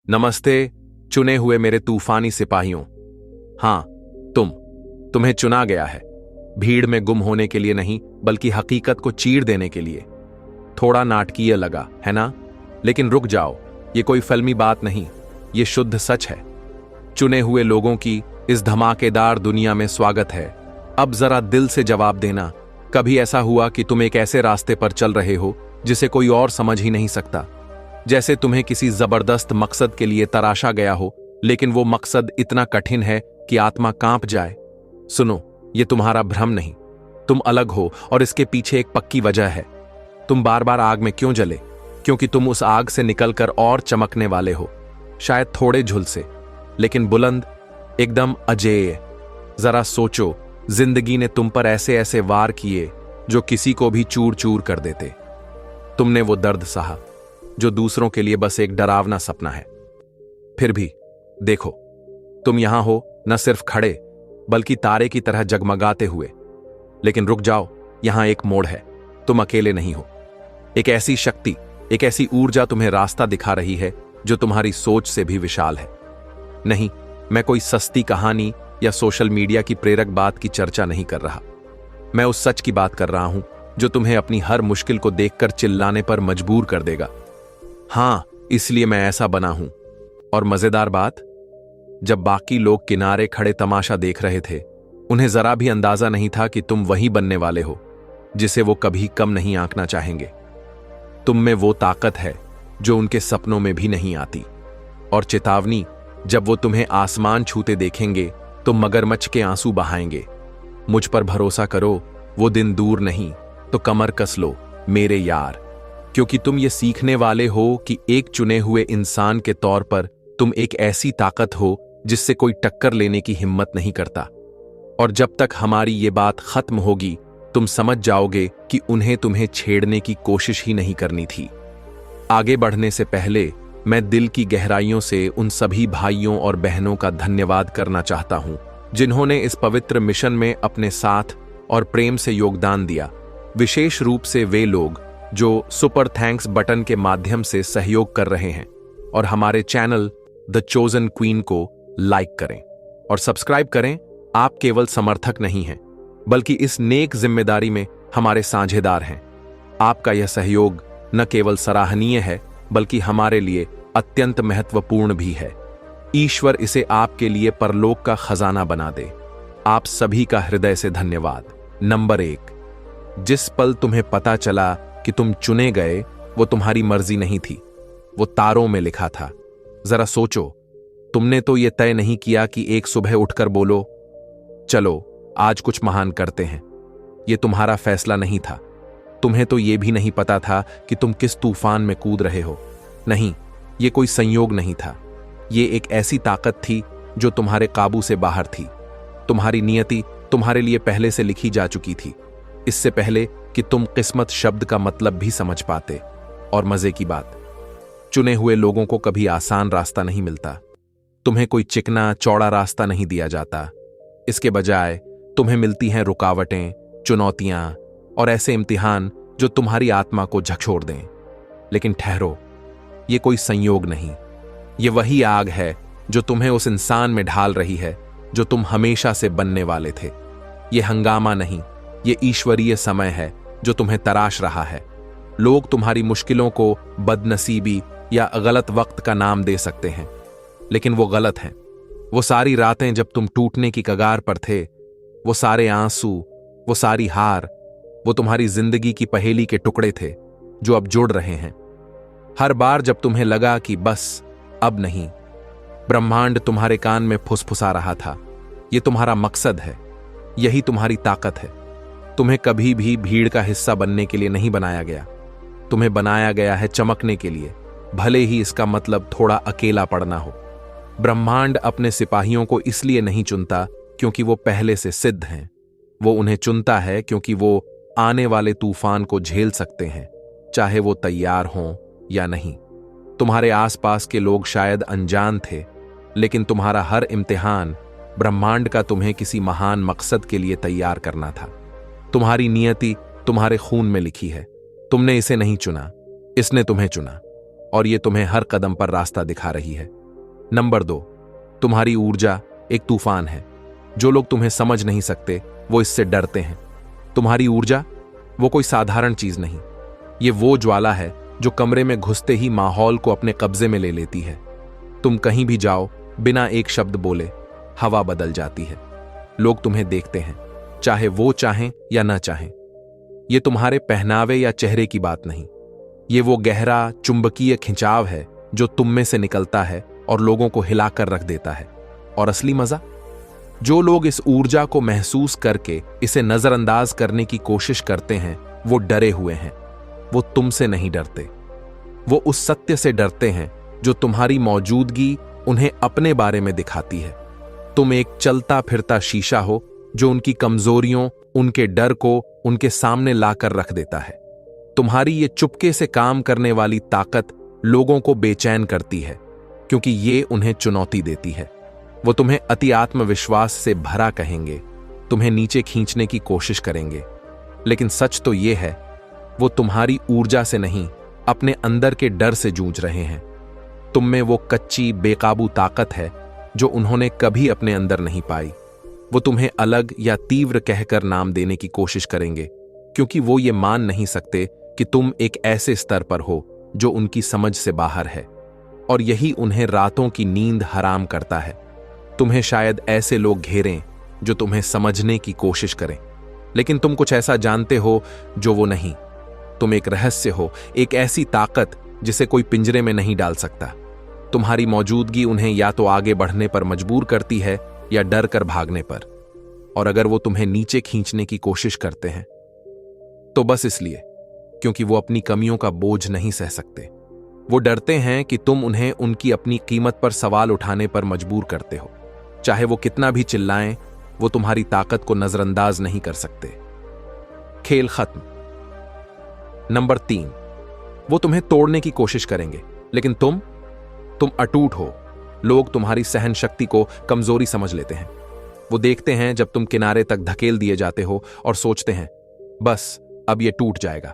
नमस्ते चुने हुए मेरे तूफानी सिपाहियों। हाँ, तुम्हें चुना गया है, भीड़ में गुम होने के लिए नहीं बल्कि हकीकत को चीर देने के लिए। थोड़ा नाटकीय लगा है ना? लेकिन रुक जाओ, ये कोई फिल्मी बात नहीं, ये शुद्ध सच है। चुने हुए लोगों की इस धमाकेदार दुनिया में स्वागत है। अब जरा दिल से जवाब देना, कभी ऐसा हुआ कि तुम एक ऐसे रास्ते पर चल रहे हो जिसे कोई और समझ ही नहीं सकता? जैसे तुम्हें किसी जबरदस्त मकसद के लिए तराशा गया हो, लेकिन वो मकसद इतना कठिन है कि आत्मा कांप जाए। सुनो, ये तुम्हारा भ्रम नहीं, तुम अलग हो और इसके पीछे एक पक्की वजह है। तुम बार बार आग में क्यों जले? क्योंकि तुम उस आग से निकलकर और चमकने वाले हो, शायद थोड़े झुलसे लेकिन बुलंद, एकदम अजेय। जरा सोचो, जिंदगी ने तुम पर ऐसे ऐसे वार किए जो किसी को भी चूर चूर कर देते। तुमने वो दर्द सहा जो दूसरों के लिए बस एक डरावना सपना है। फिर भी देखो, तुम यहां हो न सिर्फ खड़े बल्कि तारे की तरह जगमगाते हुए। लेकिन रुक जाओ, यहां एक मोड़ है, तुम अकेले नहीं हो। एक ऐसी शक्ति, एक ऐसी ऊर्जा तुम्हें रास्ता दिखा रही है जो तुम्हारी सोच से भी विशाल है। नहीं, मैं कोई सस्ती कहानी या सोशल मीडिया की प्रेरक बात की चर्चा नहीं कर रहा। मैं उस सच की बात कर रहा हूं जो तुम्हें अपनी हर मुश्किल को देखकर चिल्लाने पर मजबूर कर देगा। हां, इसलिए मैं ऐसा बना हूं। और मजेदार बात, जब बाकी लोग किनारे खड़े तमाशा देख रहे थे, उन्हें जरा भी अंदाजा नहीं था कि तुम वही बनने वाले हो जिसे वो कभी कम नहीं आंकना चाहेंगे। तुम में वो ताकत है जो उनके सपनों में भी नहीं आती। और चेतावनी, जब वो तुम्हें आसमान छूते देखेंगे तो मगरमच्छ के आंसू बहाएंगे। मुझ पर भरोसा करो, वो दिन दूर नहीं, तो कमर कस लो मेरे यार, क्योंकि तुम ये सीखने वाले हो कि एक चुने हुए इंसान के तौर पर तुम एक ऐसी ताकत हो जिससे कोई टक्कर लेने की हिम्मत नहीं करता। और जब तक हमारी ये बात खत्म होगी, तुम समझ जाओगे कि उन्हें तुम्हें छेड़ने की कोशिश ही नहीं करनी थी। आगे बढ़ने से पहले मैं दिल की गहराइयों से उन सभी भाइयों और बहनों का धन्यवाद करना चाहता हूं जिन्होंने इस पवित्र मिशन में अपने साथ और प्रेम से योगदान दिया। विशेष रूप से वे लोग जो सुपर थैंक्स बटन के माध्यम से सहयोग कर रहे हैं। और हमारे चैनल द चोजन क्वीन को लाइक करें और सब्सक्राइब करें। आप केवल समर्थक नहीं हैं बल्कि इस नेक जिम्मेदारी में हमारे साझेदार हैं। आपका यह सहयोग न केवल सराहनीय है बल्कि हमारे लिए अत्यंत महत्वपूर्ण भी है। ईश्वर इसे आपके लिए परलोक का खजाना बना दे। आप सभी का हृदय से धन्यवाद। नंबर 1, जिस पल तुम्हें पता चला कि तुम चुने गए, वो तुम्हारी मर्जी नहीं थी, वो तारों में लिखा था। जरा सोचो, तुमने तो ये तय नहीं किया कि एक सुबह उठकर बोलो, चलो आज कुछ महान करते हैं। ये तुम्हारा फैसला नहीं था। तुम्हें तो ये भी नहीं पता था कि तुम किस तूफान में कूद रहे हो। नहीं, ये कोई संयोग नहीं था, ये एक ऐसी ताकत थी जो तुम्हारे काबू से बाहर थी। तुम्हारी नियति तुम्हारे लिए पहले से लिखी जा चुकी थी, इससे पहले कि तुम किस्मत शब्द का मतलब भी समझ पाते। और मजे की बात, चुने हुए लोगों को कभी आसान रास्ता नहीं मिलता। तुम्हें कोई चिकना चौड़ा रास्ता नहीं दिया जाता। इसके बजाय तुम्हें मिलती हैं रुकावटें, चुनौतियां और ऐसे इम्तिहान जो तुम्हारी आत्मा को झकझोर दें। लेकिन ठहरो, ये कोई संयोग नहीं, ये वही आग है जो तुम्हें उस इंसान में ढाल रही है जो तुम हमेशा से बनने वाले थे। ये हंगामा नहीं, ये ईश्वरीय समय है जो तुम्हें तराश रहा है। लोग तुम्हारी मुश्किलों को बदनसीबी या गलत वक्त का नाम दे सकते हैं, लेकिन वो गलत हैं। वो सारी रातें जब तुम टूटने की कगार पर थे, वो सारे आंसू, वो सारी हार, वो तुम्हारी जिंदगी की पहेली के टुकड़े थे जो अब जुड़ रहे हैं। हर बार जब तुम्हें लगा कि बस अब नहीं, ब्रह्मांड तुम्हारे कान में फुसफुसा रहा था, ये तुम्हारा मकसद है, यही तुम्हारी ताकत है। तुम्हें कभी भी भीड़ का हिस्सा बनने के लिए नहीं बनाया गया, तुम्हें बनाया गया है चमकने के लिए, भले ही इसका मतलब थोड़ा अकेला पड़ना हो। ब्रह्मांड अपने सिपाहियों को इसलिए नहीं चुनता क्योंकि वो पहले से सिद्ध हैं, वो उन्हें चुनता है क्योंकि वो आने वाले तूफान को झेल सकते हैं, चाहे वो तैयार हों या नहीं। तुम्हारे आसपास के लोग शायद अनजान थे, लेकिन तुम्हारा हर इम्तिहान ब्रह्मांड का तुम्हें किसी महान मकसद के लिए तैयार करना था। तुम्हारी नियति तुम्हारे खून में लिखी है। तुमने इसे नहीं चुना, इसने तुम्हें चुना। और ये तुम्हें हर कदम पर रास्ता दिखा रही है। नंबर 2, तुम्हारी ऊर्जा एक तूफान है। जो लोग तुम्हें समझ नहीं सकते वो इससे डरते हैं। तुम्हारी ऊर्जा वो कोई साधारण चीज नहीं, ये वो ज्वाला है जो कमरे में घुसते ही माहौल को अपने कब्जे में ले लेती है। तुम कहीं भी जाओ, बिना एक शब्द बोले हवा बदल जाती है। लोग तुम्हें देखते हैं, चाहे वो चाहें या ना चाहें। ये तुम्हारे पहनावे या चेहरे की बात नहीं, ये वो गहरा चुंबकीय खिंचाव है जो तुम में से निकलता है और लोगों को हिलाकर रख देता है। और असली मजा, जो लोग इस ऊर्जा को महसूस करके इसे नजरअंदाज करने की कोशिश करते हैं वो डरे हुए हैं। वो तुमसे नहीं डरते, वो उस सत्य से डरते हैं जो तुम्हारी मौजूदगी उन्हें अपने बारे में दिखाती है। तुम एक चलता फिरता शीशा हो जो उनकी कमजोरियों, उनके डर को उनके सामने लाकर रख देता है। तुम्हारी ये चुपके से काम करने वाली ताकत लोगों को बेचैन करती है, क्योंकि ये उन्हें चुनौती देती है। वो तुम्हें अति आत्मविश्वास से भरा कहेंगे, तुम्हें नीचे खींचने की कोशिश करेंगे, लेकिन सच तो ये है वो तुम्हारी ऊर्जा से नहीं, अपने अंदर के डर से जूझ रहे हैं। तुम में वो कच्ची बेकाबू ताकत है जो उन्होंने कभी अपने अंदर नहीं पाई। वो तुम्हें अलग या तीव्र कहकर नाम देने की कोशिश करेंगे, क्योंकि वो ये मान नहीं सकते कि तुम एक ऐसे स्तर पर हो जो उनकी समझ से बाहर है, और यही उन्हें रातों की नींद हराम करता है। तुम्हें शायद ऐसे लोग घेरें जो तुम्हें समझने की कोशिश करें, लेकिन तुम कुछ ऐसा जानते हो जो वो नहीं। तुम एक रहस्य हो, एक ऐसी ताकत जिसे कोई पिंजरे में नहीं डाल सकता। तुम्हारी मौजूदगी उन्हें या तो आगे बढ़ने पर मजबूर करती है या डर कर भागने पर। और अगर वो तुम्हें नीचे खींचने की कोशिश करते हैं तो बस इसलिए क्योंकि वो अपनी कमियों का बोझ नहीं सह सकते। वो डरते हैं कि तुम उन्हें उनकी अपनी कीमत पर सवाल उठाने पर मजबूर करते हो। चाहे वो कितना भी चिल्लाएं, वो तुम्हारी ताकत को नजरअंदाज नहीं कर सकते। खेल खत्म। नंबर 3, वो तुम्हें तोड़ने की कोशिश करेंगे, लेकिन तुम अटूट हो। लोग तुम्हारी सहन शक्ति को कमजोरी समझ लेते हैं। वो देखते हैं जब तुम किनारे तक धकेल दिए जाते हो और सोचते हैं बस अब ये टूट जाएगा।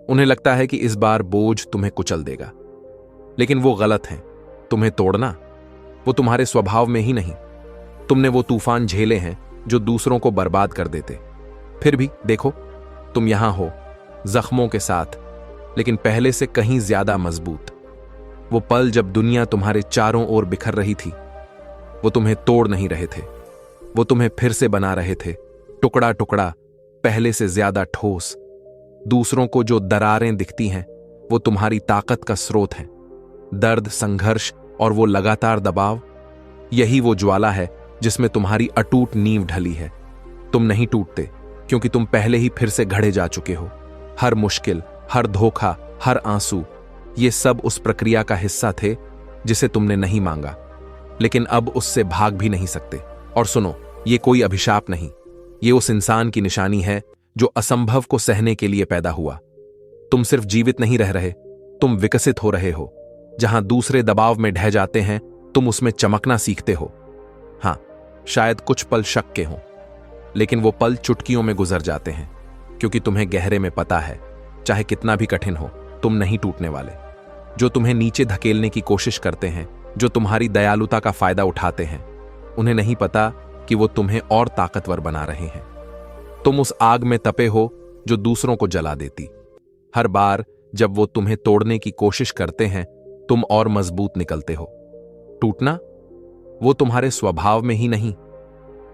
उन्हें लगता है कि इस बार बोझ तुम्हें कुचल देगा, लेकिन वो गलत हैं। तुम्हें तोड़ना वो तुम्हारे स्वभाव में ही नहीं। तुमने वो तूफान झेले हैं जो दूसरों को बर्बाद कर देते। फिर भी देखो, तुम यहां हो, जख्मों के साथ, लेकिन पहले से कहीं ज्यादा मजबूत। वो पल जब दुनिया तुम्हारे चारों ओर बिखर रही थी, वो तुम्हें तोड़ नहीं रहे थे, वो तुम्हें फिर से बना रहे थे, टुकड़ा टुकड़ा, पहले से ज्यादा ठोस। दूसरों को जो दरारें दिखती हैं वो तुम्हारी ताकत का स्रोत हैं। दर्द, संघर्ष और वो लगातार दबाव, यही वो ज्वाला है जिसमें तुम्हारी अटूट नींव ढली है। तुम नहीं टूटते क्योंकि तुम पहले ही फिर से घड़े जा चुके हो। हर मुश्किल, हर धोखा, हर आंसू, ये सब उस प्रक्रिया का हिस्सा थे जिसे तुमने नहीं मांगा, लेकिन अब उससे भाग भी नहीं सकते। और सुनो, ये कोई अभिशाप नहीं, ये उस इंसान की निशानी है जो असंभव को सहने के लिए पैदा हुआ। तुम सिर्फ जीवित नहीं रह रहे, तुम विकसित हो रहे हो। जहां दूसरे दबाव में ढह जाते हैं, तुम उसमें चमकना सीखते हो। हां, शायद कुछ पल शक के हों, लेकिन वो पल चुटकियों में गुजर जाते हैं, क्योंकि तुम्हें गहरे में पता है, चाहे कितना भी कठिन हो, तुम नहीं टूटने वाले। जो तुम्हें नीचे धकेलने की कोशिश करते हैं, जो तुम्हारी दयालुता का फायदा उठाते हैं, उन्हें नहीं पता कि वो तुम्हें और ताकतवर बना रहे हैं। तुम उस आग में तपे हो जो दूसरों को जला देती। हर बार जब वो तुम्हें तोड़ने की कोशिश करते हैं, तुम और मजबूत निकलते हो। टूटना वो तुम्हारे स्वभाव में ही नहीं।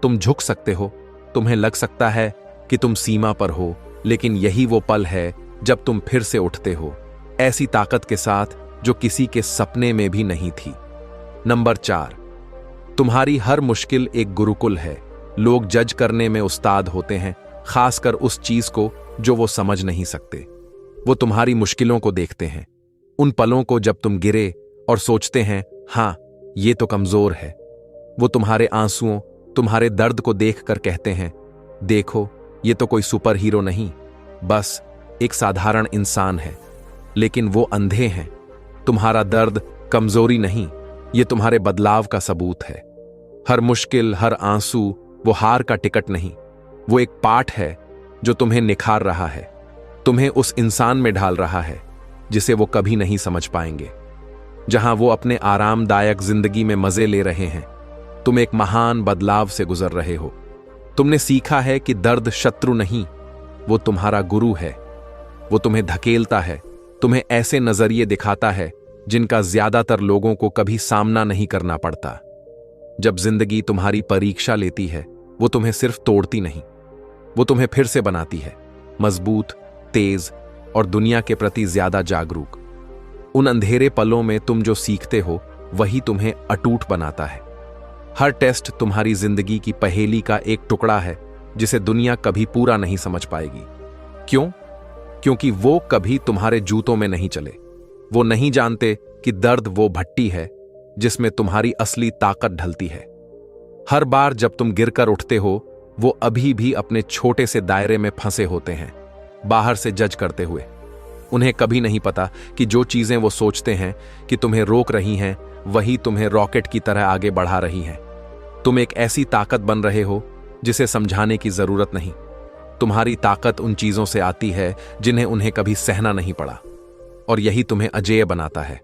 तुम झुक सकते हो, तुम्हें लग सकता है कि तुम सीमा पर हो, लेकिन यही वो पल है जब तुम फिर से उठते हो, ऐसी ताकत के साथ जो किसी के सपने में भी नहीं थी। नंबर 4, तुम्हारी हर मुश्किल एक गुरुकुल है। लोग जज करने में उस्ताद होते हैं, खासकर उस चीज को जो वो समझ नहीं सकते। वो तुम्हारी मुश्किलों को देखते हैं, उन पलों को जब तुम गिरे और सोचते हैं हां, ये तो कमजोर है। वो तुम्हारे आंसुओं, तुम्हारे दर्द को देखकर कहते हैं, देखो, ये तो कोई सुपर हीरो नहीं, बस एक साधारण इंसान है। लेकिन वो अंधे हैं। तुम्हारा दर्द कमजोरी नहीं, ये तुम्हारे बदलाव का सबूत है। हर मुश्किल, हर आंसू वो हार का टिकट नहीं, वो एक पाठ है जो तुम्हें निखार रहा है, तुम्हें उस इंसान में ढाल रहा है जिसे वो कभी नहीं समझ पाएंगे। जहां वो अपने आरामदायक जिंदगी में मजे ले रहे हैं, तुम एक महान बदलाव से गुजर रहे हो। तुमने सीखा है कि दर्द शत्रु नहीं, वो तुम्हारा गुरु है। वो तुम्हें धकेलता है, तुम्हें ऐसे नजरिए दिखाता है जिनका ज्यादातर लोगों को कभी सामना नहीं करना पड़ता। जब जिंदगी तुम्हारी परीक्षा लेती है, वो तुम्हें सिर्फ तोड़ती नहीं, वो तुम्हें फिर से बनाती है, मजबूत, तेज और दुनिया के प्रति ज्यादा जागरूक। उन अंधेरे पलों में तुम जो सीखते हो, वही तुम्हें अटूट बनाता है। हर टेस्ट तुम्हारी जिंदगी की पहेली का एक टुकड़ा है जिसे दुनिया कभी पूरा नहीं समझ पाएगी। क्यों? क्योंकि वो कभी तुम्हारे जूतों में नहीं चले। वो नहीं जानते कि दर्द वो भट्टी है जिसमें तुम्हारी असली ताकत ढलती है। हर बार जब तुम गिरकर उठते हो, वो अभी भी अपने छोटे से दायरे में फंसे होते हैं, बाहर से जज करते हुए। उन्हें कभी नहीं पता कि जो चीजें वो सोचते हैं कि तुम्हें रोक रही हैं, वही तुम्हें रॉकेट की तरह आगे बढ़ा रही हैं। तुम एक ऐसी ताकत बन रहे हो जिसे समझाने की जरूरत नहीं। तुम्हारी ताकत उन चीजों से आती है जिन्हें उन्हें कभी सहना नहीं पड़ा, और यही तुम्हें अजेय बनाता है।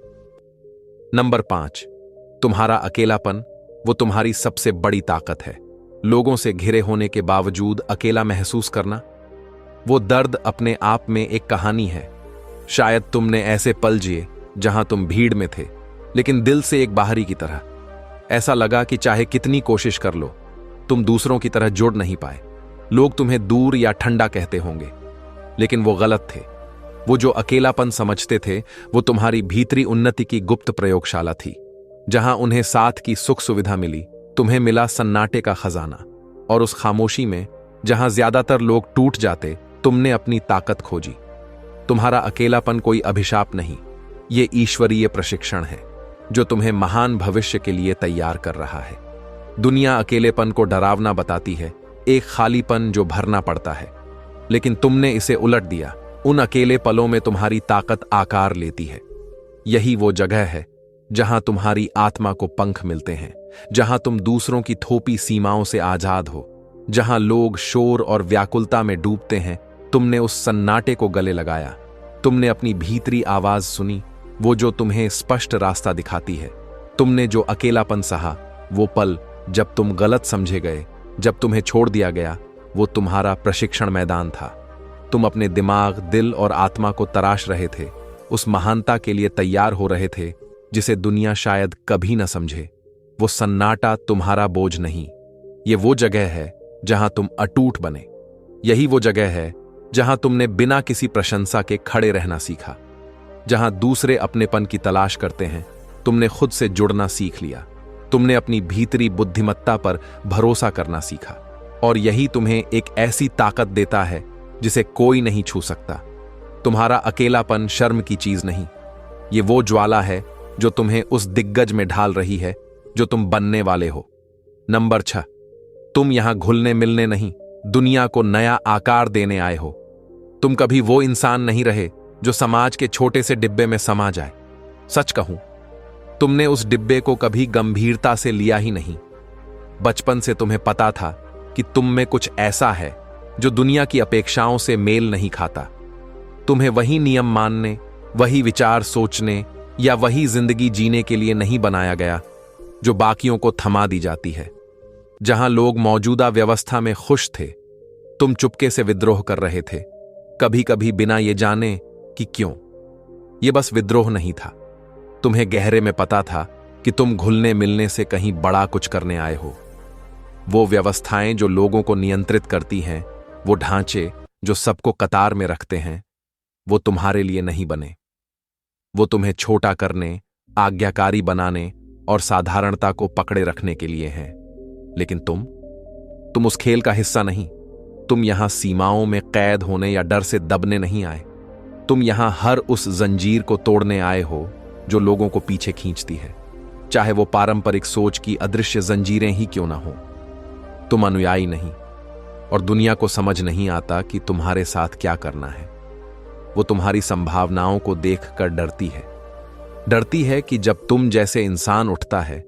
नंबर 5, तुम्हारा अकेलापन। वो तुम्हारी सबसे बड़ी ताकत है। लोगों से घिरे होने के बावजूद अकेला महसूस करना, वो दर्द अपने आप में एक कहानी है। शायद तुमने ऐसे पल जिए जहां तुम भीड़ में थे, लेकिन दिल से एक बाहरी की तरह। ऐसा लगा कि चाहे कितनी कोशिश कर लो, तुम दूसरों की तरह जुड़ नहीं पाए। लोग तुम्हें दूर या ठंडा कहते होंगे, लेकिन वो गलत थे। वो जो अकेलापन समझते थे, वो तुम्हारी भीतरी उन्नति की गुप्त प्रयोगशाला थी। जहां उन्हें साथ की सुख सुविधा मिली, तुम्हें मिला सन्नाटे का खजाना। और उस खामोशी में, जहां ज्यादातर लोग टूट जाते, तुमने अपनी ताकत खोजी। तुम्हारा अकेलापन कोई अभिशाप नहीं, ये ईश्वरीय प्रशिक्षण है जो तुम्हें महान भविष्य के लिए तैयार कर रहा है। दुनिया अकेलेपन को डरावना बताती है, एक खालीपन जो भरना पड़ता है, लेकिन तुमने इसे उलट दिया। उन अकेले पलों में तुम्हारी ताकत आकार लेती है। यही वो जगह है जहां तुम्हारी आत्मा को पंख मिलते हैं, जहां तुम दूसरों की थोपी सीमाओं से आजाद हो। जहां लोग शोर और व्याकुलता में डूबते हैं, तुमने उस सन्नाटे को गले लगाया। तुमने अपनी भीतरी आवाज सुनी, वो जो तुम्हें स्पष्ट रास्ता दिखाती है। तुमने जो अकेलापन सहा, वो पल जब तुम गलत समझे गए, जब तुम्हें छोड़ दिया गया, वो तुम्हारा प्रशिक्षण मैदान था। तुम अपने दिमाग, दिल और आत्मा को तराश रहे थे, उस महानता के लिए तैयार हो रहे थे जिसे दुनिया शायद कभी न समझे। वो सन्नाटा तुम्हारा बोझ नहीं, ये वो जगह है जहां तुम अटूट बने। यही वो जगह है जहां तुमने बिना किसी प्रशंसा के खड़े रहना सीखा। जहां दूसरे अपनेपन की तलाश करते हैं, तुमने खुद से जुड़ना सीख लिया। तुमने अपनी भीतरी बुद्धिमत्ता पर भरोसा करना सीखा, और यही तुम्हें एक ऐसी ताकत देता है जिसे कोई नहीं छू सकता। तुम्हारा अकेलापन शर्म की चीज नहीं, ये वो ज्वाला है जो तुम्हें उस दिग्गज में ढाल रही है जो तुम बनने वाले हो। नंबर 6, तुम यहां घुलने मिलने नहीं, दुनिया को नया आकार देने आए हो। तुम कभी वो इंसान नहीं रहे जो समाज के छोटे से डिब्बे में समा जाए। सच कहूं, तुमने उस डिब्बे को कभी गंभीरता से लिया ही नहीं। बचपन से तुम्हें पता था कि तुम में कुछ ऐसा है जो दुनिया की अपेक्षाओं से मेल नहीं खाता। तुम्हें वही नियम मानने, वही विचार सोचने या वही जिंदगी जीने के लिए नहीं बनाया गया जो बाकियों को थमा दी जाती है। जहां लोग मौजूदा व्यवस्था में खुश थे, तुम चुपके से विद्रोह कर रहे थे, कभी कभी बिना ये जाने कि क्यों। यह बस विद्रोह नहीं था, तुम्हें गहरे में पता था कि तुम घुलने मिलने से कहीं बड़ा कुछ करने आए हो। वो व्यवस्थाएं जो लोगों को नियंत्रित करती हैं, वो ढांचे जो सबको कतार में रखते हैं, वो तुम्हारे लिए नहीं बने। वो तुम्हें छोटा करने, आज्ञाकारी बनाने और साधारणता को पकड़े रखने के लिए हैं। लेकिन तुम उस खेल का हिस्सा नहीं। तुम यहां सीमाओं में कैद होने या डर से दबने नहीं आए। तुम यहां हर उस जंजीर को तोड़ने आए हो जो लोगों को पीछे खींचती है, चाहे वो पारंपरिक सोच की अदृश्य जंजीरें ही क्यों ना हो। तुम अनुयायी नहीं, और दुनिया को समझ नहीं आता कि तुम्हारे साथ क्या करना है। वो तुम्हारी संभावनाओं को देखकर डरती है कि जब तुम जैसे इंसान उठता है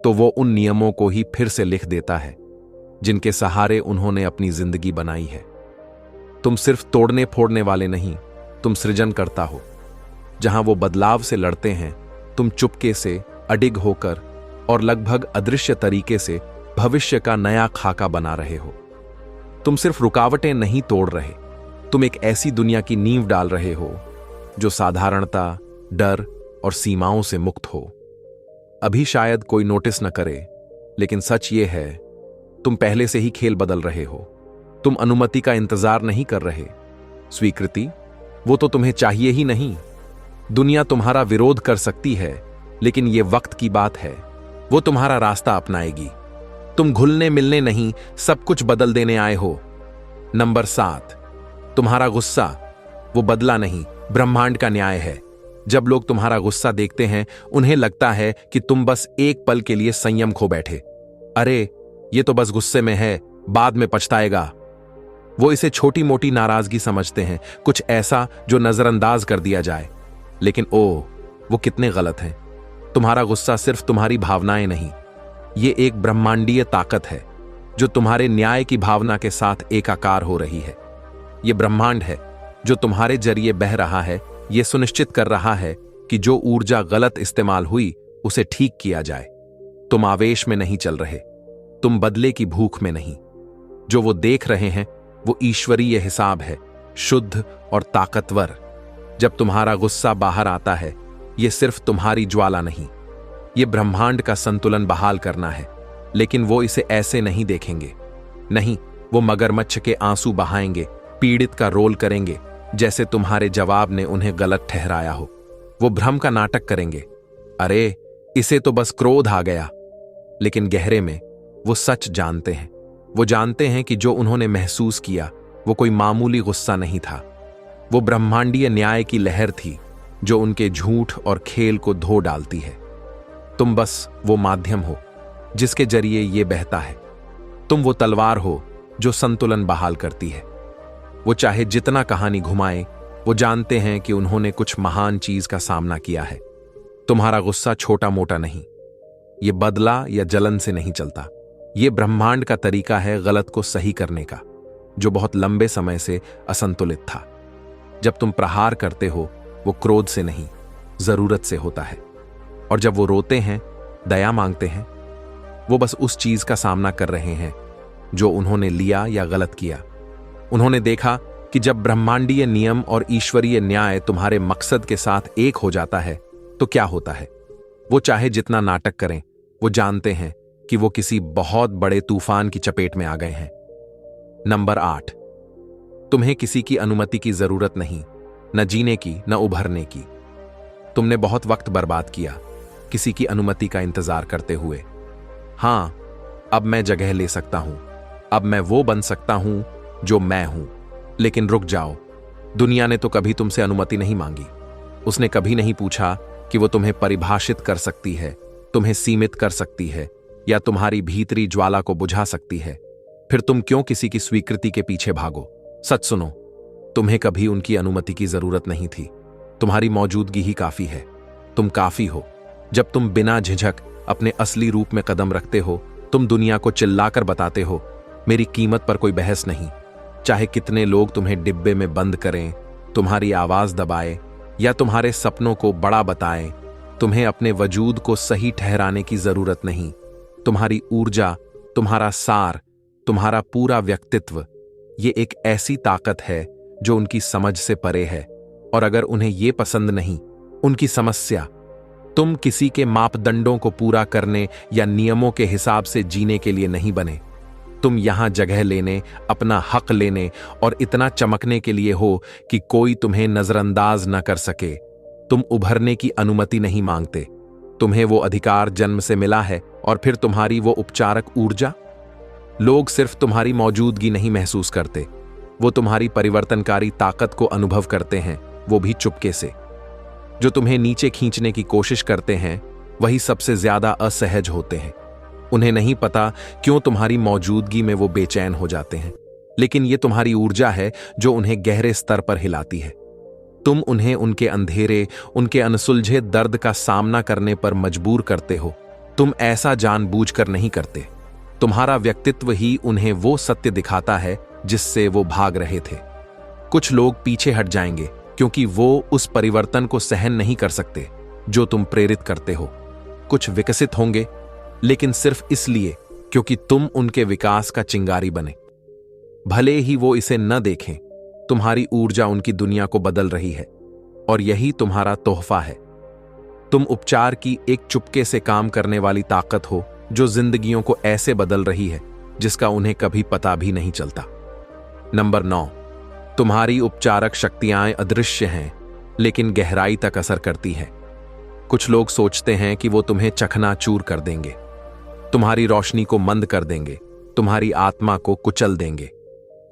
तो वो उन नियमों को ही फिर से लिख देता है जिनके सहारे उन्होंने अपनी जिंदगी बनाई है। तुम सिर्फ तोड़ने फोड़ने वाले नहीं, तुम सृजन करता हो। जहां वो बदलाव से लड़ते हैं, तुम चुपके से, अडिग होकर और लगभग अदृश्य तरीके से भविष्य का नया खाका बना रहे हो। तुम सिर्फ रुकावटें नहीं तोड़ रहे, तुम एक ऐसी दुनिया की नींव डाल रहे हो जो साधारणता, डर और सीमाओं से मुक्त हो। अभी शायद कोई नोटिस न करे, लेकिन सच ये है, तुम पहले से ही खेल बदल रहे हो। तुम अनुमति का इंतजार नहीं कर रहे। स्वीकृति, वो तो तुम्हें चाहिए ही नहीं। दुनिया तुम्हारा विरोध कर सकती है, लेकिन ये वक्त की बात है, वो तुम्हारा रास्ता अपनाएगी। तुम घुलने मिलने नहीं, सब कुछ बदल देने आए हो। नंबर 7, तुम्हारा गुस्सा वो बदला नहीं, ब्रह्मांड का न्याय है। जब लोग तुम्हारा गुस्सा देखते हैं, उन्हें लगता है कि तुम बस एक पल के लिए संयम खो बैठे। अरे ये तो बस गुस्से में है, बाद में पछताएगा। वो इसे छोटी मोटी नाराजगी समझते हैं, कुछ ऐसा जो नजरअंदाज कर दिया जाए। लेकिन वो कितने गलत हैं। तुम्हारा गुस्सा सिर्फ तुम्हारी भावनाएं नहीं, ये एक ब्रह्मांडीय ताकत है जो तुम्हारे न्याय की भावना के साथ एकाकार हो रही है। ये ब्रह्मांड है जो तुम्हारे जरिए बह रहा है, ये सुनिश्चित कर रहा है कि जो ऊर्जा गलत इस्तेमाल हुई उसे ठीक किया जाए। तुम आवेश में नहीं चल रहे, तुम बदले की भूख में नहीं। जो वो देख रहे हैं वो ईश्वरीय हिसाब है, शुद्ध और ताकतवर। जब तुम्हारा गुस्सा बाहर आता है, ये सिर्फ तुम्हारी ज्वाला नहीं, ये ब्रह्मांड का संतुलन बहाल करना है। लेकिन वो इसे ऐसे नहीं देखेंगे। नहीं, वो मगरमच्छ के आंसू बहाएंगे, पीड़ित का रोल करेंगे जैसे तुम्हारे जवाब ने उन्हें गलत ठहराया हो। वो भ्रम का नाटक करेंगे, अरे इसे तो बस क्रोध आ गया। लेकिन गहरे में वो सच जानते हैं। वो जानते हैं कि जो उन्होंने महसूस किया वो कोई मामूली गुस्सा नहीं था, वो ब्रह्मांडीय न्याय की लहर थी जो उनके झूठ और खेल को धो डालती है। तुम बस वो माध्यम हो जिसके जरिए ये बहता है। तुम वो तलवार हो जो संतुलन बहाल करती है। वो चाहे जितना कहानी घुमाए, वो जानते हैं कि उन्होंने कुछ महान चीज का सामना किया है। तुम्हारा गुस्सा छोटा मोटा नहीं, ये बदला या जलन से नहीं चलता। ये ब्रह्मांड का तरीका है गलत को सही करने का, जो बहुत लंबे समय से असंतुलित था। जब तुम प्रहार करते हो, वो क्रोध से नहीं, जरूरत से होता है। और जब वो रोते हैं, दया मांगते हैं, वो बस उस चीज का सामना कर रहे हैं जो उन्होंने लिया या गलत किया। उन्होंने देखा कि जब ब्रह्मांडीय नियम और ईश्वरीय न्याय तुम्हारे मकसद के साथ एक हो जाता है तो क्या होता है। वो चाहे जितना नाटक करें, वो जानते हैं कि वो किसी बहुत बड़े तूफान की चपेट में आ गए हैं। नंबर 8, तुम्हें किसी की अनुमति की जरूरत नहीं, न जीने की न उभरने की। तुमने बहुत वक्त बर्बाद किया किसी की अनुमति का इंतजार करते हुए। हां, अब मैं जगह ले सकता हूं, अब मैं वो बन सकता हूं जो मैं हूं। लेकिन रुक जाओ, दुनिया ने तो कभी तुमसे अनुमति नहीं मांगी। उसने कभी नहीं पूछा कि वो तुम्हें परिभाषित कर सकती है, तुम्हें सीमित कर सकती है या तुम्हारी भीतरी ज्वाला को बुझा सकती है। फिर तुम क्यों किसी की स्वीकृति के पीछे भागो। सच सुनो, तुम्हें कभी उनकी अनुमति की जरूरत नहीं थी। तुम्हारी मौजूदगी ही काफी है। तुम काफी हो। जब तुम बिना झिझक अपने असली रूप में कदम रखते हो, तुम दुनिया को चिल्लाकर बताते हो, मेरी कीमत पर कोई बहस नहीं। चाहे कितने लोग तुम्हें डिब्बे में बंद करें, तुम्हारी आवाज दबाए या तुम्हारे सपनों को बड़ा बताएं, तुम्हें अपने वजूद को सही ठहराने की जरूरत नहीं। तुम्हारी ऊर्जा, तुम्हारा सार, तुम्हारा पूरा व्यक्तित्व, ये एक ऐसी ताकत है जो उनकी समझ से परे है। और अगर उन्हें ये पसंद नहीं, उनकी समस्या, तुम किसी के मापदंडों को पूरा करने या नियमों के हिसाब से जीने के लिए नहीं बने। तुम यहां जगह लेने, अपना हक लेने और इतना चमकने के लिए हो कि कोई तुम्हें नजरअंदाज न कर सके। तुम उभरने की अनुमति नहीं मांगते। तुम्हें वो अधिकार जन्म से मिला है और फिर तुम्हारी वो उपचारक ऊर्जा। लोग सिर्फ तुम्हारी मौजूदगी नहीं महसूस करते, वो तुम्हारी परिवर्तनकारी ताकत को अनुभव करते हैं, वो भी चुपके से। जो तुम्हें नीचे खींचने की कोशिश करते हैं वही सबसे ज्यादा असहज होते हैं। उन्हें नहीं पता क्यों तुम्हारी मौजूदगी में वो बेचैन हो जाते हैं, लेकिन ये तुम्हारी ऊर्जा है जो उन्हें गहरे स्तर पर हिलाती है। तुम उन्हें उनके अंधेरे, उनके अनसुलझे दर्द का सामना करने पर मजबूर करते हो। तुम ऐसा जानबूझकर नहीं करते। तुम्हारा व्यक्तित्व ही उन्हें वो सत्य दिखाता है जिससे वो भाग रहे थे। कुछ लोग पीछे हट जाएंगे क्योंकि वो उस परिवर्तन को सहन नहीं कर सकते जो तुम प्रेरित करते हो। कुछ विकसित होंगे, लेकिन सिर्फ इसलिए क्योंकि तुम उनके विकास का चिंगारी बने। भले ही वो इसे न देखें, तुम्हारी ऊर्जा उनकी दुनिया को बदल रही है, और यही तुम्हारा तोहफा है। तुम उपचार की एक चुपके से काम करने वाली ताकत हो, जो जिंदगियों को ऐसे बदल रही है जिसका उन्हें कभी पता भी नहीं चलता। नंबर 9, तुम्हारी उपचारक शक्तियां अदृश्य हैं, लेकिन गहराई तक असर करती है। कुछ लोग सोचते हैं कि वो तुम्हें चकनाचूर कर देंगे, तुम्हारी रोशनी को मंद कर देंगे, तुम्हारी आत्मा को कुचल देंगे।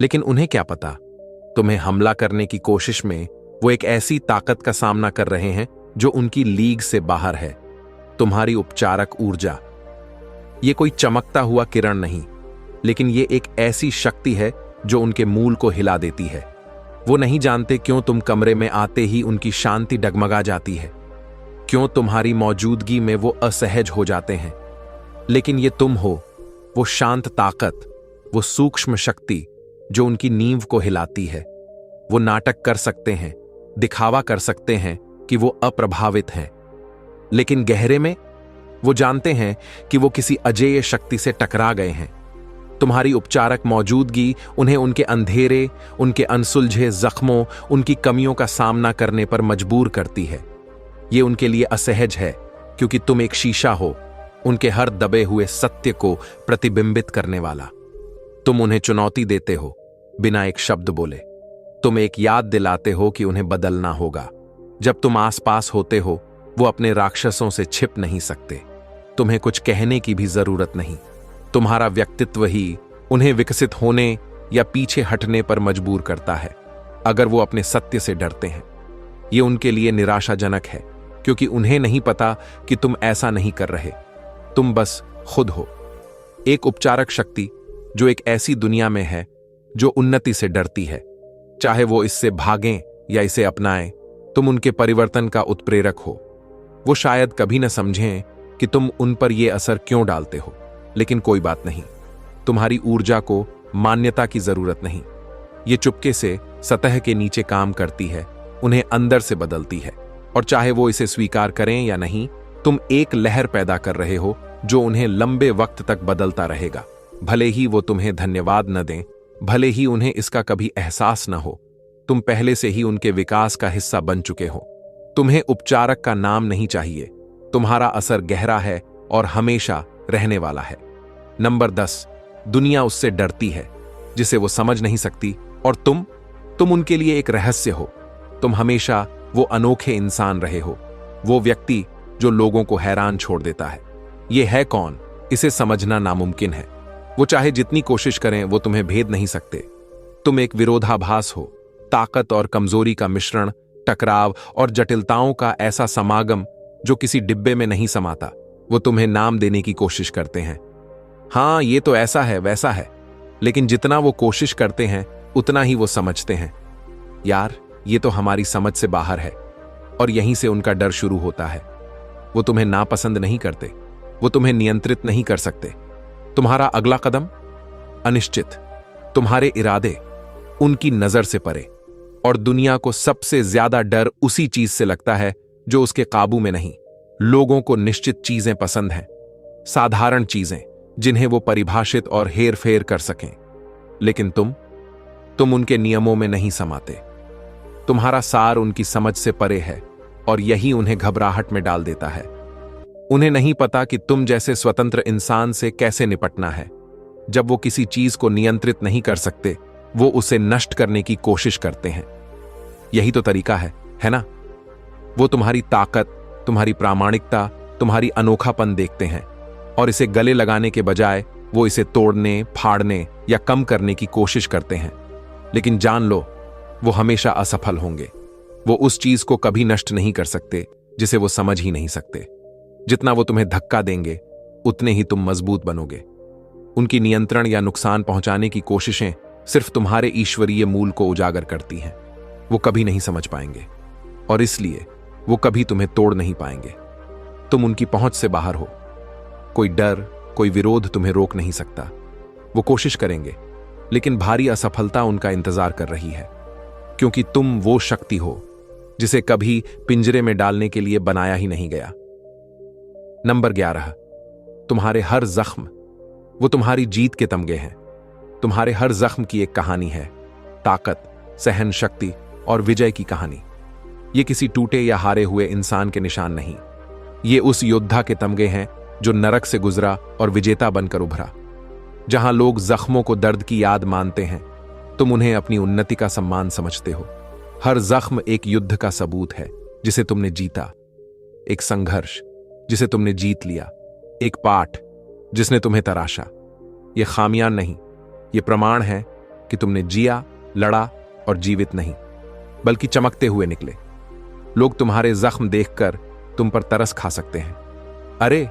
लेकिन उन्हें क्या पता, तुम्हें हमला करने की कोशिश में वो एक ऐसी ताकत का सामना कर रहे हैं जो उनकी लीग से बाहर है। तुम्हारी उपचारक ऊर्जा ये कोई चमकता हुआ किरण नहीं, लेकिन ये एक ऐसी शक्ति है जो उनके मूल को हिला देती है। वो नहीं जानते क्यों तुम कमरे में आते ही उनकी शांति डगमगा जाती है, क्यों तुम्हारी मौजूदगी में वो असहज हो जाते हैं। लेकिन ये तुम हो, वो शांत ताकत, वो सूक्ष्म शक्ति जो उनकी नींव को हिलाती है। वो नाटक कर सकते हैं, दिखावा कर सकते हैं कि वो अप्रभावित हैं, लेकिन गहरे में वो जानते हैं कि वो किसी अजेय शक्ति से टकरा गए हैं। तुम्हारी उपचारक मौजूदगी उन्हें उनके अंधेरे, उनके अनसुलझे जख्मों, उनकी कमियों का सामना करने पर मजबूर करती है। ये उनके लिए असहज है, क्योंकि तुम एक शीशा हो, उनके हर दबे हुए सत्य को प्रतिबिंबित करने वाला। तुम उन्हें चुनौती देते हो बिना एक शब्द बोले। तुम एक याद दिलाते हो कि उन्हें बदलना होगा। जब तुम आसपास होते हो, वो अपने राक्षसों से छिप नहीं सकते। तुम्हें कुछ कहने की भी जरूरत नहीं। तुम्हारा व्यक्तित्व ही उन्हें विकसित होने या पीछे हटने पर मजबूर करता है, अगर वो अपने सत्य से डरते हैं। ये उनके लिए निराशाजनक है, क्योंकि उन्हें नहीं पता कि तुम ऐसा नहीं कर रहे। तुम बस खुद हो, एक उपचारक शक्ति जो एक ऐसी दुनिया में है जो उन्नति से डरती है। चाहे वो इससे भागें या इसे अपनाएं, तुम उनके परिवर्तन का उत्प्रेरक हो। वो शायद कभी न समझें कि तुम उन पर यह असर क्यों डालते हो, लेकिन कोई बात नहीं। तुम्हारी ऊर्जा को मान्यता की जरूरत नहीं। ये चुपके से सतह के नीचे काम करती है, उन्हें अंदर से बदलती है, और चाहे वो इसे स्वीकार करें या नहीं, तुम एक लहर पैदा कर रहे हो जो उन्हें लंबे वक्त तक बदलता रहेगा। भले ही वो तुम्हें धन्यवाद न दें, भले ही उन्हें इसका कभी एहसास न हो, तुम पहले से ही उनके विकास का हिस्सा बन चुके हो। तुम्हें उपचारक का नाम नहीं चाहिए। तुम्हारा असर गहरा है और हमेशा रहने वाला है। नंबर 10, दुनिया उससे डरती है जिसे वो समझ नहीं सकती, और तुम उनके लिए एक रहस्य हो। तुम हमेशा वो अनोखे इंसान रहे हो, वो व्यक्ति जो लोगों को हैरान छोड़ देता है। ये है कौन, इसे समझना नामुमकिन है। वो चाहे जितनी कोशिश करें, वो तुम्हें भेद नहीं सकते। तुम एक विरोधाभास हो, ताकत और कमजोरी का मिश्रण, टकराव और जटिलताओं का ऐसा समागम जो किसी डिब्बे में नहीं समाता। वो तुम्हें नाम देने की कोशिश करते हैं। हाँ, ये तो ऐसा है, वैसा है, लेकिन जितना वो कोशिश करते हैं उतना ही वो समझते हैं। यार, ये तो हमारी समझ से बाहर है, और यहीं से उनका डर शुरू होता है। वो तुम्हें नापसंद नहीं करते, वो तुम्हें नियंत्रित नहीं कर सकते। तुम्हारा अगला कदम अनिश्चित, तुम्हारे इरादे उनकी नजर से परे, और दुनिया को सबसे ज्यादा डर उसी चीज से लगता है जो उसके काबू में नहीं। लोगों को निश्चित चीजें पसंद हैं, साधारण चीजें जिन्हें वो परिभाषित और हेर फेर कर सकें। लेकिन तुम उनके नियमों में नहीं समाते। तुम्हारा सार उनकी समझ से परे है, और यही उन्हें घबराहट में डाल देता है। उन्हें नहीं पता कि तुम जैसे स्वतंत्र इंसान से कैसे निपटना है। जब वो किसी चीज को नियंत्रित नहीं कर सकते, वो उसे नष्ट करने की कोशिश करते हैं। यही तो तरीका है ना? वो तुम्हारी ताकत, तुम्हारी प्रामाणिकता, तुम्हारी अनोखापन देखते हैं, और इसे गले लगाने के बजाय वो इसे तोड़ने, फाड़ने या कम करने की कोशिश करते हैं। लेकिन जान लो, वो हमेशा असफल होंगे। वो उस चीज को कभी नष्ट नहीं कर सकते जिसे वो समझ ही नहीं सकते। जितना वो तुम्हें धक्का देंगे, उतने ही तुम मजबूत बनोगे। उनकी नियंत्रण या नुकसान पहुंचाने की कोशिशें सिर्फ तुम्हारे ईश्वरीय मूल को उजागर करती हैं। वो कभी नहीं समझ पाएंगे, और इसलिए वो कभी तुम्हें तोड़ नहीं पाएंगे। तुम उनकी पहुंच से बाहर हो। कोई डर, कोई विरोध तुम्हें रोक नहीं सकता। वो कोशिश करेंगे, लेकिन भारी असफलता उनका इंतजार कर रही है, क्योंकि तुम वो शक्ति हो जिसे कभी पिंजरे में डालने के लिए बनाया ही नहीं गया। नंबर 11, तुम्हारे हर जख्म वो तुम्हारी जीत के तमगे हैं। तुम्हारे हर जख्म की एक कहानी है, ताकत, सहन शक्ति और विजय की कहानी। ये किसी टूटे या हारे हुए इंसान के निशान नहीं, ये उस योद्धा के तमगे हैं जो नरक से गुजरा और विजेता बनकर उभरा। जहां लोग जख्मों को दर्द की याद मानते हैं, तुम उन्हें अपनी उन्नति का सम्मान समझते हो। हर जख्म एक युद्ध का सबूत है जिसे तुमने जीता, एक संघर्ष जिसे तुमने जीत लिया, एक पाठ जिसने तुम्हें तराशा। ये खामियां नहीं, ये प्रमाण है कि तुमने जिया, लड़ा और जीवित नहीं बल्कि चमकते हुए निकले। लोग तुम्हारे जख्म देखकर तुम पर तरस खा सकते हैं, अरे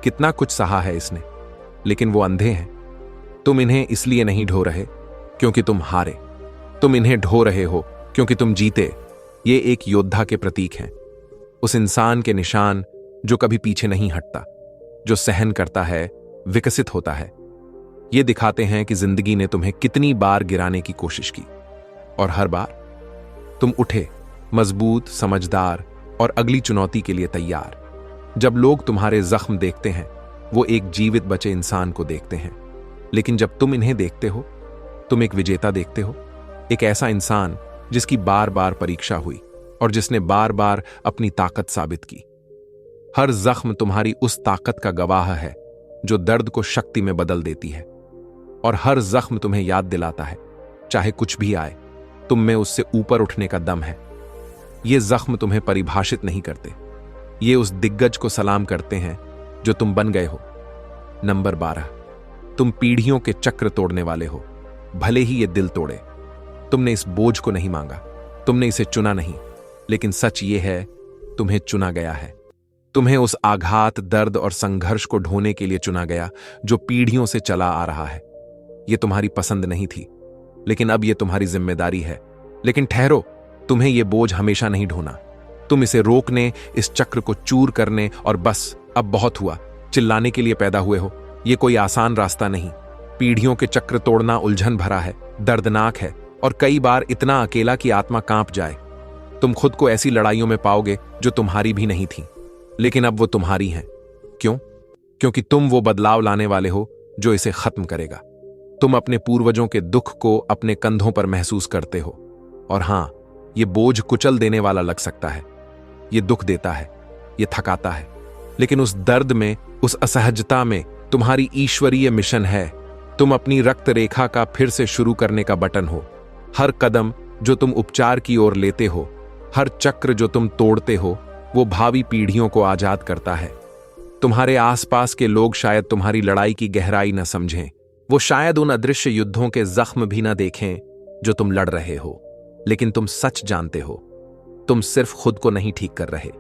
कितना कुछ सहा है इसने, लेकिन वो अंधे हैं। तुम इन्हें इसलिए नहीं ढो रहे क्योंकि तुम हारे, तुम इन्हें ढो रहे हो क्योंकि तुम जीते। ये एक योद्धा के प्रतीक हैं, उस इंसान के निशान जो कभी पीछे नहीं हटता, जो सहन करता है, विकसित होता है। ये दिखाते हैं कि जिंदगी ने तुम्हें कितनी बार गिराने की कोशिश की और हर बार तुम उठे, मजबूत, समझदार और अगली चुनौती के लिए तैयार। जब लोग तुम्हारे जख्म देखते हैं, वो एक जीवित बचे इंसान को देखते हैं, लेकिन जब तुम इन्हें देखते हो, तुम एक विजेता देखते हो, एक ऐसा इंसान जिसकी बार बार परीक्षा हुई और जिसने बार बार अपनी ताकत साबित की। हर जख्म तुम्हारी उस ताकत का गवाह है जो दर्द को शक्ति में बदल देती है, और हर जख्म तुम्हें याद दिलाता है, चाहे कुछ भी आए, तुम में उससे ऊपर उठने का दम है। ये जख्म तुम्हें परिभाषित नहीं करते, ये उस दिग्गज को सलाम करते हैं जो तुम बन गए हो। नंबर 12, तुम पीढ़ियों के चक्र तोड़ने वाले हो, भले ही ये दिल तोड़े। तुमने इस बोझ को नहीं मांगा, तुमने इसे चुना नहीं, लेकिन सच ये है, तुम्हें चुना गया है। तुम्हें उस आघात, दर्द और संघर्ष को ढोने के लिए चुना गया जो पीढ़ियों से चला आ रहा है। यह तुम्हारी पसंद नहीं थी, लेकिन अब यह तुम्हारी जिम्मेदारी है। लेकिन ठहरो, तुम्हें यह बोझ हमेशा नहीं ढोना। तुम इसे रोकने, इस चक्र को चूर करने और बस अब बहुत हुआ चिल्लाने के लिए पैदा हुए हो। यह कोई आसान रास्ता नहीं। पीढ़ियों के चक्र तोड़ना उलझन भरा है, दर्दनाक है और कई बार इतना अकेला कि आत्मा कांप जाए। तुम खुद को ऐसी लड़ाइयों में पाओगे जो तुम्हारी भी नहीं थी, लेकिन अब वो तुम्हारी हैं। क्यों? क्योंकि तुम वो बदलाव लाने वाले हो जो इसे खत्म करेगा। तुम अपने पूर्वजों के दुख को अपने कंधों पर महसूस करते हो, और हां, ये बोझ कुचल देने वाला लग सकता है, ये दुख देता है, ये थकाता है, लेकिन उस दर्द में, उस असहजता में तुम्हारी ईश्वरीय मिशन है। तुम अपनी रक्त रेखा का फिर से शुरू करने का बटन हो। हर कदम जो तुम उपचार की ओर लेते हो, हर चक्र जो तुम तोड़ते हो, वो भावी पीढ़ियों को आजाद करता है। तुम्हारे आसपास के लोग शायद तुम्हारी लड़ाई की गहराई न समझें, वो शायद उन अदृश्य युद्धों के जख्म भी न देखें जो तुम लड़ रहे हो, लेकिन तुम सच जानते हो, तुम सिर्फ खुद को नहीं ठीक कर रहे,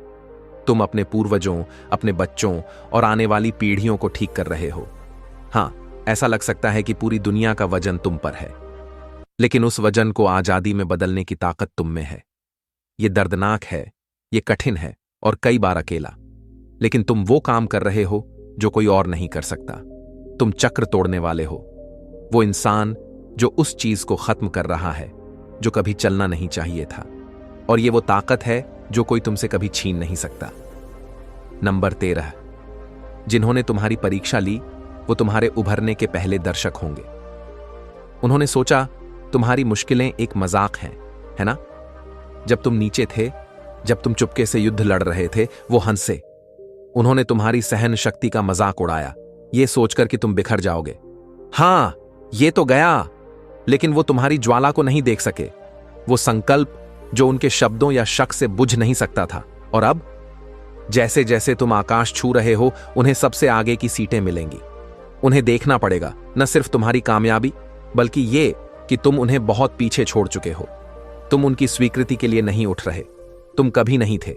तुम अपने पूर्वजों, अपने बच्चों और आने वाली पीढ़ियों को ठीक कर रहे हो। हां, ऐसा लग सकता है कि पूरी दुनिया का वजन तुम पर है, लेकिन उस वजन को आजादी में बदलने की ताकत तुम में है। ये दर्दनाक है, ये कठिन है और कई बार अकेला, लेकिन तुम वो काम कर रहे हो जो कोई और नहीं कर सकता। तुम चक्र तोड़ने वाले हो, वो इंसान जो उस चीज को खत्म कर रहा है जो कभी चलना नहीं चाहिए था, और ये वो ताकत है जो कोई तुमसे कभी छीन नहीं सकता। नंबर 13, जिन्होंने तुम्हारी परीक्षा ली वो तुम्हारे उभरने के पहले दर्शक होंगे। उन्होंने सोचा तुम्हारी मुश्किलें एक मजाक हैं, है ना? जब तुम नीचे थे, जब तुम चुपके से युद्ध लड़ रहे थे, वो हंसे। उन्होंने तुम्हारी सहन शक्ति का मजाक उड़ाया, ये सोचकर कि तुम बिखर जाओगे। हां, ये तो गया, लेकिन वो तुम्हारी ज्वाला को नहीं देख सके, वो संकल्प जो उनके शब्दों या शक से बुझ नहीं सकता था। और अब जैसे जैसे तुम आकाश छू रहे हो, उन्हें सबसे आगे की सीटें मिलेंगी। उन्हें देखना पड़ेगा न सिर्फ तुम्हारी कामयाबी, बल्कि ये कि तुम उन्हें बहुत पीछे छोड़ चुके हो। तुम उनकी स्वीकृति के लिए नहीं उठ रहे, तुम कभी नहीं थे।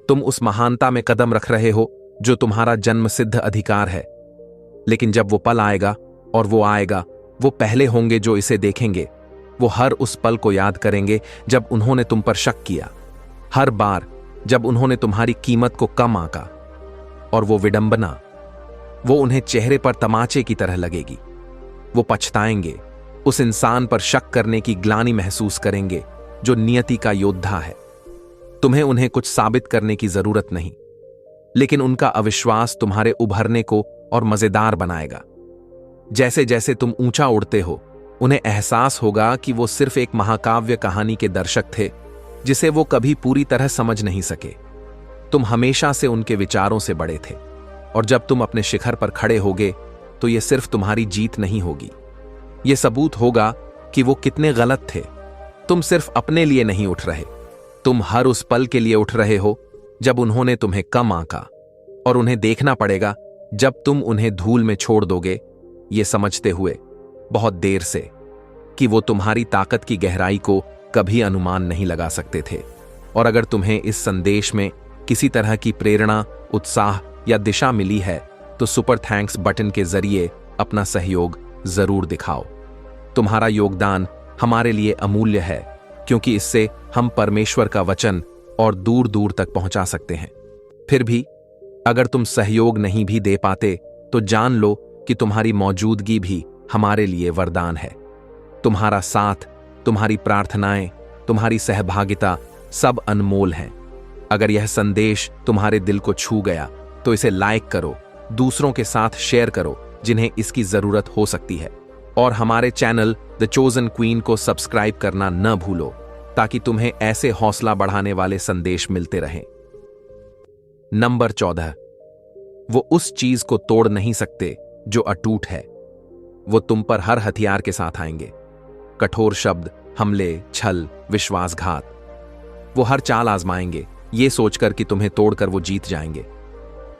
तुम उस महानता में कदम रख रहे हो जो तुम्हारा जन्मसिद्ध अधिकार है। लेकिन जब वो पल आएगा, और वो आएगा, वो पहले होंगे जो इसे देखेंगे। वो हर उस पल को याद करेंगे जब उन्होंने तुम पर शक किया, हर बार जब उन्होंने तुम्हारी कीमत को कम आंका। और वो विडंबना, वो उन्हें चेहरे पर तमाचे की तरह लगेगी। वो पछताएंगे, उस इंसान पर शक करने की ग्लानि महसूस करेंगे जो नियति का योद्धा है। तुम्हें उन्हें कुछ साबित करने की जरूरत नहीं, लेकिन उनका अविश्वास तुम्हारे उभरने को और मजेदार बनाएगा। जैसे जैसे तुम ऊंचा उड़ते हो, उन्हें एहसास होगा कि वो सिर्फ एक महाकाव्य कहानी के दर्शक थे जिसे वो कभी पूरी तरह समझ नहीं सके। तुम हमेशा से उनके विचारों से बड़े थे, और जब तुम अपने शिखर पर खड़े होगे तो यह सिर्फ तुम्हारी जीत नहीं होगी, यह सबूत होगा कि वो कितने गलत थे। तुम सिर्फ अपने लिए नहीं उठ रहे, तुम हर उस पल के लिए उठ रहे हो जब उन्होंने तुम्हें कम आंका, और उन्हें देखना पड़ेगा जब तुम उन्हें धूल में छोड़ दोगे, ये समझते हुए बहुत देर से कि वो तुम्हारी ताकत की गहराई को कभी अनुमान नहीं लगा सकते थे। और अगर तुम्हें इस संदेश में किसी तरह की प्रेरणा, उत्साह या दिशा मिली है तो सुपर थैंक्स बटन के जरिए अपना सहयोग जरूर दिखाओ। तुम्हारा योगदान हमारे लिए अमूल्य है, क्योंकि इससे हम परमेश्वर का वचन और दूर दूर तक पहुंचा सकते हैं। फिर भी अगर तुम सहयोग नहीं भी दे पाते तो जान लो कि तुम्हारी मौजूदगी भी हमारे लिए वरदान है। तुम्हारा साथ, तुम्हारी प्रार्थनाएं, तुम्हारी सहभागिता सब अनमोल हैं। अगर यह संदेश तुम्हारे दिल को छू गया तो इसे लाइक करो, दूसरों के साथ शेयर करो जिन्हें इसकी जरूरत हो सकती है, और हमारे चैनल द चोजन क्वीन को सब्सक्राइब करना न भूलो ताकि तुम्हें ऐसे हौसला बढ़ाने वाले संदेश मिलते रहें। नंबर 14, वो उस चीज को तोड़ नहीं सकते जो अटूट है। वो तुम पर हर हथियार के साथ आएंगे, कठोर शब्द, हमले, छल, विश्वासघात। वो हर चाल आजमाएंगे ये सोचकर कि तुम्हें तोड़कर वो जीत जाएंगे।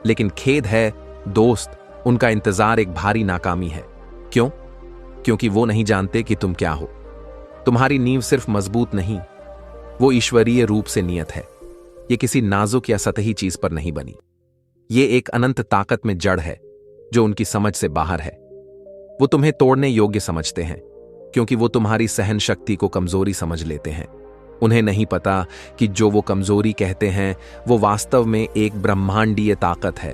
लेकिन खेद है दोस्त, उनका इंतजार एक भारी नाकामी है। क्यों? क्योंकि वो नहीं जानते कि तुम क्या हो। तुम्हारी नींव सिर्फ मजबूत नहीं, वो ईश्वरीय रूप से नियत है। ये किसी नाजुक या सतही चीज पर नहीं बनी। ये एक अनंत ताकत में जड़ है जो उनकी समझ से बाहर है। वो तुम्हें तोड़ने योग्य समझते हैं क्योंकि वो तुम्हारी सहन शक्ति को कमजोरी समझ लेते हैं। उन्हें नहीं पता कि जो वो कमजोरी कहते हैं वो वास्तव में एक ब्रह्मांडीय ताकत है।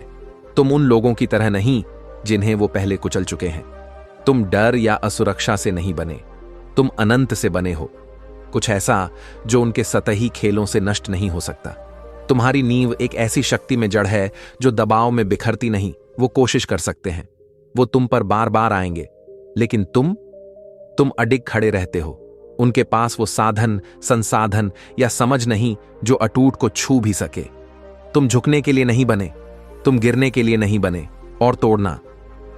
तुम उन लोगों की तरह नहीं जिन्हें वो पहले कुचल चुके हैं। तुम डर या असुरक्षा से नहीं बने, तुम अनंत से बने हो, कुछ ऐसा जो उनके सतही खेलों से नष्ट नहीं हो सकता। तुम्हारी नींव एक ऐसी शक्ति में जड़ है जो दबाव में बिखरती नहीं। वो कोशिश कर सकते हैं, वो तुम पर बार बार आएंगे, लेकिन तुम अडिग खड़े रहते हो। उनके पास वो साधन, संसाधन या समझ नहीं जो अटूट को छू भी सके। तुम झुकने के लिए नहीं बने, तुम गिरने के लिए नहीं बने, और तोड़ना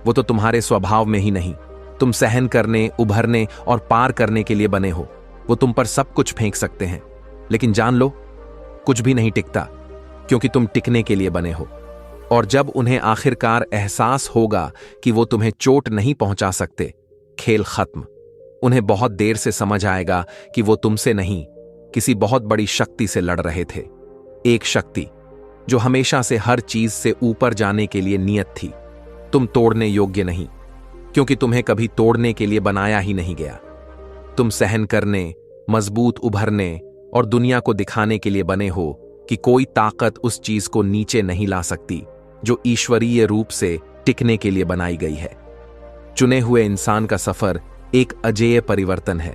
वो तो तुम्हारे स्वभाव में ही नहीं। तुम सहन करने, उभरने और पार करने के लिए बने हो। वो तुम पर सब कुछ फेंक सकते हैं, लेकिन जान लो कुछ भी नहीं टिकता, क्योंकि तुम टिकने के लिए बने हो। और जब उन्हें आखिरकार एहसास होगा कि वो तुम्हें चोट नहीं पहुंचा सकते, खेल खत्म। उन्हें बहुत देर से समझ आएगा कि वो तुमसे नहीं, किसी बहुत बड़ी शक्ति से लड़ रहे थे। एक शक्ति जो हमेशा से हर चीज से ऊपर जाने के लिए नियत थी। तुम तोड़ने योग्य नहीं, क्योंकि तुम्हें कभी तोड़ने के लिए बनाया ही नहीं गया। तुम सहन करने, मजबूत उभरने और दुनिया को दिखाने के लिए बने हो कि कोई ताकत उस चीज को नीचे नहीं ला सकती जो ईश्वरीय रूप से टिकने के लिए बनाई गई है। चुने हुए इंसान का सफर एक अजेय परिवर्तन है।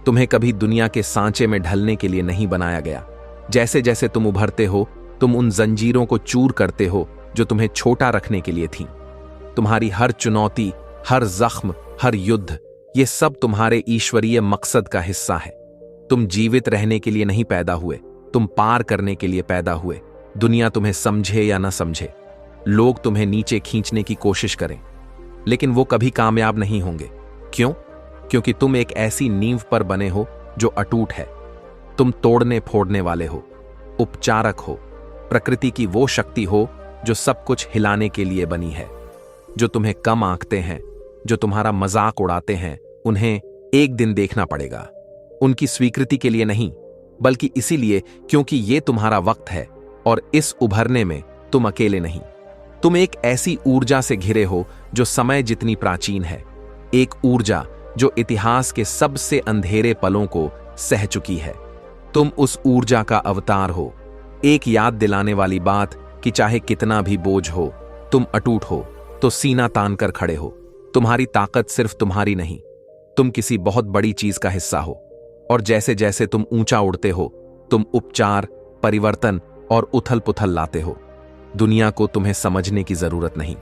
तुम्हें कभी दुनिया के सांचे में ढलने के लिए नहीं बनाया गया। जैसे जैसे तुम उभरते हो, तुम उन जंजीरों को चूर करते हो जो तुम्हें छोटा रखने के लिए थीं। तुम्हारी हर चुनौती, हर जख्म, हर युद्ध, ये सब तुम्हारे ईश्वरीय मकसद का हिस्सा है। तुम जीवित रहने के लिए नहीं पैदा हुए, तुम पार करने के लिए पैदा हुए। दुनिया तुम्हें समझे या न समझे, लोग तुम्हें नीचे खींचने की कोशिश करें, लेकिन वो कभी कामयाब नहीं होंगे। क्यों? क्योंकि तुम एक ऐसी नींव पर बने हो जो अटूट है। तुम तोड़ने फोड़ने वाले हो, उपचारक हो, प्रकृति की वो शक्ति हो जो सब कुछ हिलाने के लिए बनी है। जो तुम्हें कम आंकते हैं, जो तुम्हारा मजाक उड़ाते हैं, उन्हें एक दिन देखना पड़ेगा। उनकी स्वीकृति के लिए नहीं, बल्कि इसीलिए क्योंकि ये तुम्हारा वक्त है, और इस उभरने में तुम अकेले नहीं। तुम एक ऐसी ऊर्जा से घिरे हो जो समय जितनी प्राचीन है, एक ऊर्जा जो इतिहास के सबसे अंधेरे पलों को सह चुकी है। तुम उस ऊर्जा का अवतार हो। एक याद दिलाने वाली बात कि चाहे कितना भी बोझ हो, तुम अटूट हो तो सीना तान कर खड़े हो। तुम्हारी ताकत सिर्फ तुम्हारी नहीं, तुम किसी बहुत बड़ी चीज का हिस्सा हो। और जैसे जैसे तुम ऊंचा उड़ते हो, तुम उपचार, परिवर्तन और उथल पुथल लाते हो। दुनिया को तुम्हें समझने की जरूरत नहीं,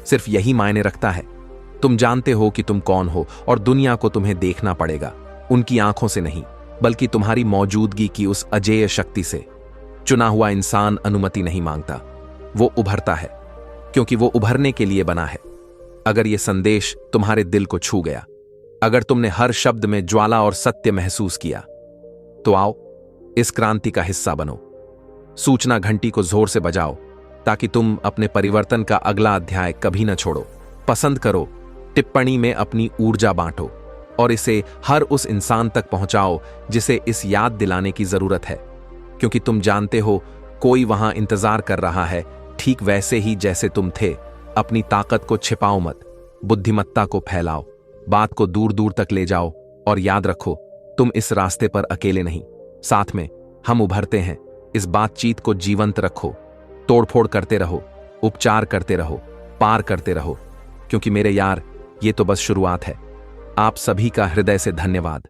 सिर्फ यही मायने रखता है। तुम जानते हो कि तुम कौन हो और दुनिया को तुम्हें देखना पड़ेगा, उनकी आंखों से नहीं बल्कि तुम्हारी मौजूदगी की उस अजेय शक्ति से। चुना हुआ इंसान अनुमति नहीं मांगता, वो उभरता है, क्योंकि वो उभरने के लिए बना है। अगर ये संदेश तुम्हारे दिल को छू गया, अगर तुमने हर शब्द में ज्वाला और सत्य महसूस किया, तो आओ इस क्रांति का हिस्सा बनो। सूचना घंटी को जोर से बजाओ ताकि तुम अपने परिवर्तन का अगला अध्याय कभी न छोड़ो। पसंद करो, टिप्पणी में अपनी ऊर्जा बांटो और इसे हर उस इंसान तक पहुंचाओ जिसे इस याद दिलाने की जरूरत है, क्योंकि तुम जानते हो कोई वहां इंतजार कर रहा है, ठीक वैसे ही जैसे तुम थे। अपनी ताकत को छिपाओ मत, बुद्धिमत्ता को फैलाओ, बात को दूर दूर तक ले जाओ और याद रखो, तुम इस रास्ते पर अकेले नहीं, साथ में हम उभरते हैं। इस बातचीत को जीवंत रखो, तोड़फोड़ करते रहो, उपचार करते रहो, पार करते रहो, क्योंकि मेरे यार, ये तो बस शुरुआत है। आप सभी का हृदय से धन्यवाद।